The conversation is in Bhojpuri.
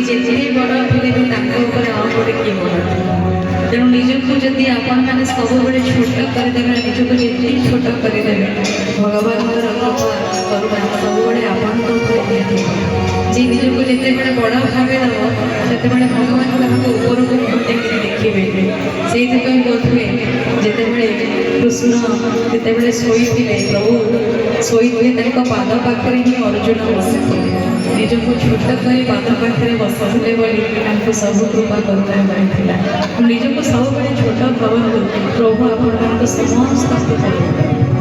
जिते बड़ थे भी आउ गोटे किए बड़ तेणु निजक जदि आपण मैंने सब बड़े छोट करदे निजक जिते छोट करदे भगवान करुणा सब बड़े आपण जी निजक जिते बड़े बड़ भावे दब से भगवान क्या उपरको टेक देखिए से बोध हुए जिते कृष्ण जिते शोते प्रभु शोते पाद पाखे ही अर्जुन बसी निजक छोट कर पाद पाखे बसुले बोली सब कृपा कर निजक सब छोट भावतु प्रभु आप समस्त